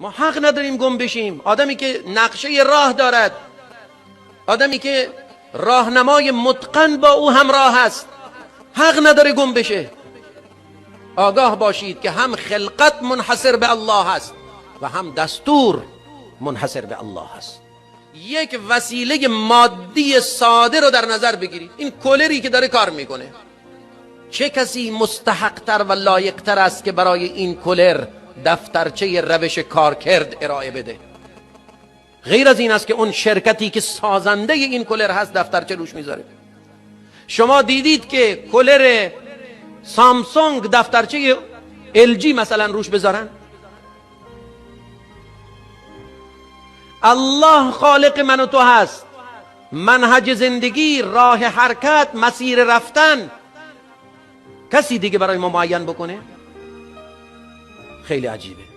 ما حق نداریم گم بشیم. آدمی که نقشه راه دارد، آدمی که راهنمای متقن با او همراه است، حق نداره گم بشه. آگاه باشید که هم خلقت منحصر به الله است و هم دستور منحصر به الله است. یک وسیله مادی ساده رو در نظر بگیرید. این کولری که داره کار میکنه، چه کسی مستحق‌تر و لایق‌تر است که برای این کولر دفترچه روش کارکرد ارائه بده؟ غیر از این است که اون شرکتی که سازنده این کولر هست دفترچه روش میذاره. شما دیدید که کولر سامسونگ دفترچه LG مثلا روش بذارن؟ الله خالق من و تو هست، منهج زندگی، راه حرکت، مسیر رفتن کسی دیگه برای ما معین بکنه؟ خیلی عجیبه.